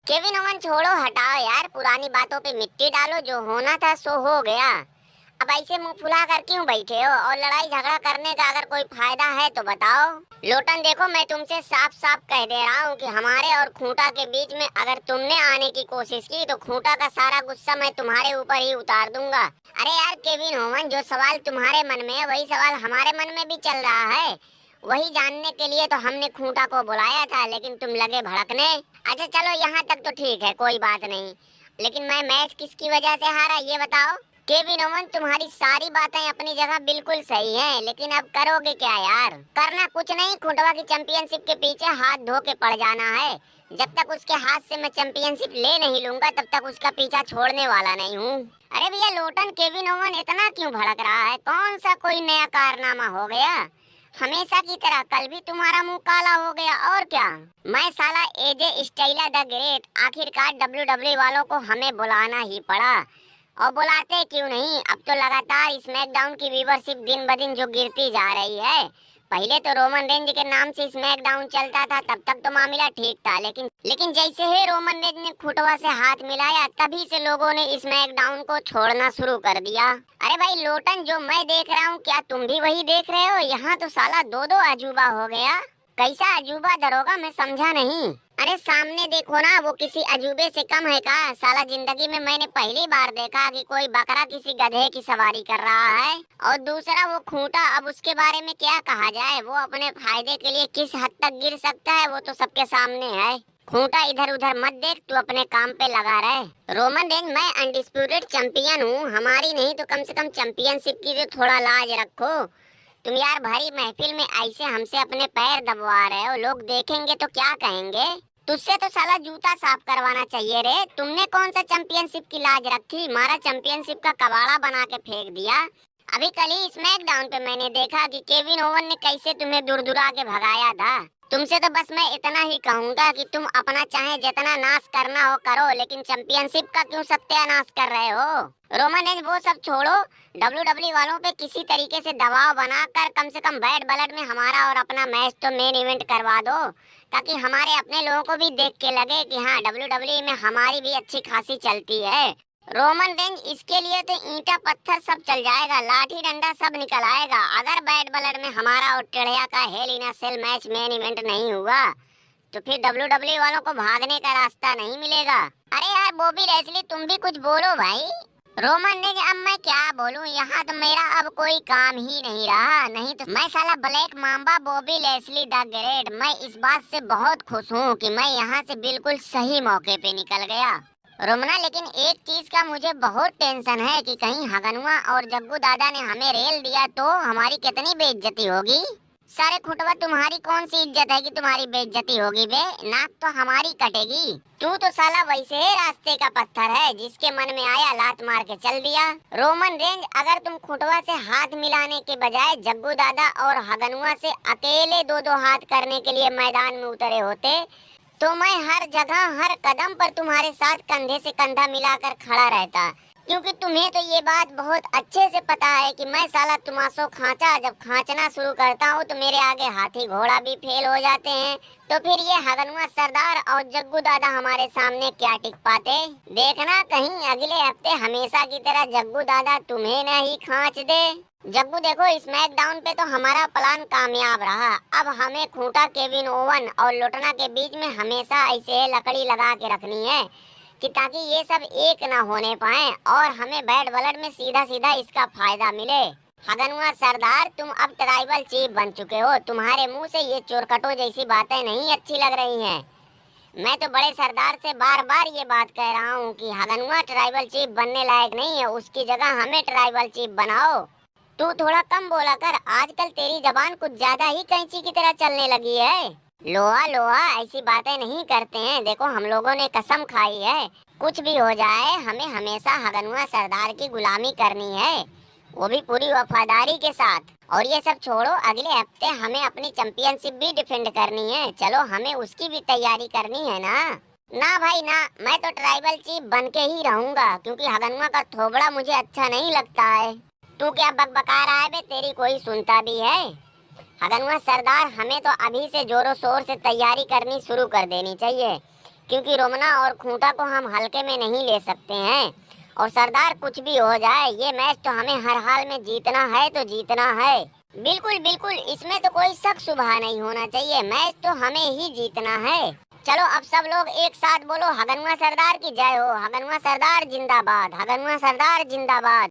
Kevin oven छोड़ो, हटाओ यार, पुरानी बातों पे मिट्टी डालो। जो होना था सो हो गया। अब ऐसे मुंह फुला कर क्यों बैठे हो? और लड़ाई झगड़ा करने का अगर कोई फायदा है तो बताओ। लोटन देखो, मैं तुमसे साफ साफ कह दे रहा हूँ कि हमारे और खूंटा के बीच में अगर तुमने आने की कोशिश की तो खूंटा का सारा गुस्सा मैं तुम्हारे ऊपर ही उतार दूंगा। अरे यार केविन ओवन, जो सवाल तुम्हारे मन में है वही सवाल हमारे मन में भी चल रहा है। वही जानने के लिए तो हमने खूंटा को बुलाया था, लेकिन तुम लगे भड़कने। अच्छा चलो, यहाँ तक तो ठीक है, कोई बात नहीं। लेकिन मैं मैच किसकी वजह से हारा ये बताओ। केविन ओवन, तुम्हारी सारी बातें अपनी जगह बिल्कुल सही हैं, लेकिन अब करोगे क्या यार? करना कुछ नहीं, खुटवा की चैंपियनशिप के पीछे हाथ धो के पड़ जाना है। जब तक उसके हाथ से मैं चैंपियनशिप ले नहीं लूंगा तब तक उसका पीछा छोड़ने वाला नहीं हूँ। अरे भैया लोटन, केविन ओवन इतना क्यों भड़क रहा है? कौन सा कोई नया कारनामा हो गया? हमेशा की तरह कल भी तुम्हारा मुंह काला हो गया और क्या? मैं साला एजे स्टाइला द ग्रेट, आखिरकार डब्ल्यूडब्ल्यू वालों को हमें बुलाना ही पड़ा। और बुलाते क्यों नहीं? अब तो लगातार स्मैकडाउन की व्यूवरशिप दिन ब दिन जो गिरती जा रही है। पहले तो रोमन रेंज के नाम से स्मैकडाउन चलता था, तब तक तो मामला ठीक था, लेकिन जैसे ही रोमन रेंज ने खुटवा से हाथ मिलाया तभी से लोगों ने स्मैकडाउन को छोड़ना शुरू कर दिया। अरे भाई लोटन, जो मैं देख रहा हूँ क्या तुम भी वही देख रहे हो? यहाँ तो साला दो दो अजूबा हो गया। कैसा अजूबा दरोगा, मैं समझा नहीं। अरे सामने देखो ना, वो किसी अजूबे से कम है का? साला जिंदगी में मैंने पहली बार देखा कि कोई बकरा किसी गधे की सवारी कर रहा है। और दूसरा वो खूंटा, अब उसके बारे में क्या कहा जाए? वो अपने फायदे के लिए किस हद तक गिर सकता है वो तो सबके सामने है। खूंटा इधर उधर मत देख, तू अपने काम पे लगा रहे। रोमन रेंज, मैं अनडिस्प्यूटेड चैंपियन हूँ, हमारी नहीं तो कम से कम चैंपियनशिप की तो थोड़ा लाज रखो। तुम यार भारी महफिल में ऐसे हमसे अपने पैर दबवा रहे हो, लोग देखेंगे तो क्या कहेंगे? तुझसे तो साला जूता साफ करवाना चाहिए रे। तुमने कौन सा चैंपियनशिप की लाज रखी? मारा चैंपियनशिप का कबाड़ा बना के फेंक दिया। अभी कल ही स्मैकडाउन पे मैंने देखा कि केविन ओवन ने कैसे तुम्हें दूर दूरा के भगाया था। तुमसे तो बस मैं इतना ही कहूंगा कि तुम अपना चाहे जितना नाश करना हो करो, लेकिन चैंपियनशिप का क्यों सत्यानाश कर रहे हो? रोमन रेंज वो सब छोड़ो, डब्ल्यूडब्ल्यू वालों पे किसी तरीके से दबाव बनाकर कम से कम बैड ब्लड में हमारा और अपना मैच तो मेन इवेंट करवा दो, ताकि हमारे अपने लोगों को भी देख के लगे कि हाँ डब्ल्यूडब्ल्यू में हमारी भी अच्छी खासी चलती है। रोमन रेंज, इसके लिए तो ईंटा पत्थर सब चल जाएगा, लाठी डंडा सब निकल आएगा। अगर बैड ब्लड में हमारा और टेढ़िया का हेल इन अ सेल मैच मेन इवेंट नहीं हुआ तो फिर डब्ल्यूडब्ल्यू वालों को भागने का रास्ता नहीं मिलेगा। अरे यार बॉबी लेस्ली, तुम भी कुछ बोलो भाई। रोमन ने, अब मैं क्या बोलूं? यहाँ तो मेरा अब कोई काम ही नहीं रहा। नहीं तो मैं साला black Mamba Bobby Lashley the great, मैं इस बात से बहुत खुश हूँ कि मैं यहाँ से बिल्कुल सही मौके पे निकल गया। रोमना, लेकिन एक चीज का मुझे बहुत टेंशन है कि कहीं हगनुआ और जग्गू दादा ने हमें रेल दिया तो हमारी कितनी बेइज्जती होगी। सारे खुटवा, तुम्हारी कौन सी इज्जत है कि तुम्हारी बेइज्जती होगी बे? नाक तो हमारी कटेगी। तू तो साला वैसे ही रास्ते का पत्थर है, जिसके मन में आया लात मार के चल दिया। रोमन रेंज, अगर तुम खुटवा से हाथ मिलाने के बजाय जग्गू दादा और हगनुआ से अकेले दो दो हाथ करने के लिए मैदान में उतरे होते तो मैं हर जगह हर कदम पर तुम्हारे साथ कंधे से कंधा मिलाकर खड़ा रहता, क्योंकि तुम्हें तो ये बात बहुत अच्छे से पता है कि मैं साला तुमासो खांचा जब खांचना शुरू करता हूँ तो मेरे आगे हाथी घोड़ा भी फेल हो जाते हैं। तो फिर ये हगनुआ सरदार और जग्गू दादा हमारे सामने क्या टिक पाते? देखना कहीं अगले हफ्ते हमेशा की तरह जग्गू दादा तुम्हें न ही खांच दे। जग्गू देखो, स्मैकडाउन पे तो हमारा प्लान कामयाब रहा। अब हमें खूंटा, केविन ओवन और लोटना के बीच में हमेशा ऐसे लकड़ी लगा के रखनी है कि ताकि ये सब एक ना होने पाए और हमें बैड ब्लड में सीधा सीधा इसका फायदा मिले। हगनुआ सरदार, तुम अब ट्राइबल चीफ बन चुके हो, तुम्हारे मुंह से ये चोरकटो जैसी बातें नहीं अच्छी लग रही हैं। मैं तो बड़े सरदार से बार बार ये बात कह रहा हूँ कि हगनुआ ट्राइबल चीफ बनने लायक नहीं है, उसकी जगह हमें ट्राइबल चीफ बनाओ। तू थोड़ा कम बोला कर, आजकल तेरी जबान कुछ ज्यादा ही कैंची की तरह चलने लगी है। लोहा लोहा ऐसी बातें नहीं करते हैं। देखो, हम लोगों ने कसम खाई है, कुछ भी हो जाए हमें हमेशा हगनुआ सरदार की गुलामी करनी है, वो भी पूरी वफादारी के साथ। और ये सब छोड़ो, अगले हफ्ते हमें अपनी चैंपियनशिप भी डिफेंड करनी है। चलो, हमें उसकी भी तैयारी करनी है ना। ना भाई ना, मैं तो ट्राइबल चीफ बन के ही रहूंगा, क्योंकि हगनुआ का थोबड़ा मुझे अच्छा नहीं लगता है। तू क्या बकबका रहा है बे? तेरी कोई सुनता भी है? हगनुआ सरदार, हमें तो अभी से जोरों शोर से तैयारी करनी शुरू कर देनी चाहिए, क्योंकि रोमना और खूंटा को हम हल्के में नहीं ले सकते हैं। और सरदार कुछ भी हो जाए, ये मैच तो हमें हर हाल में जीतना है तो जीतना है। बिल्कुल बिल्कुल, इसमें तो कोई शक शुबहा नहीं होना चाहिए, मैच तो हमें ही जीतना है। चलो अब सब लोग एक साथ बोलो, हगनवा सरदार की जय हो, हगनवा सरदार जिंदाबाद, हगनवा सरदार जिंदाबाद।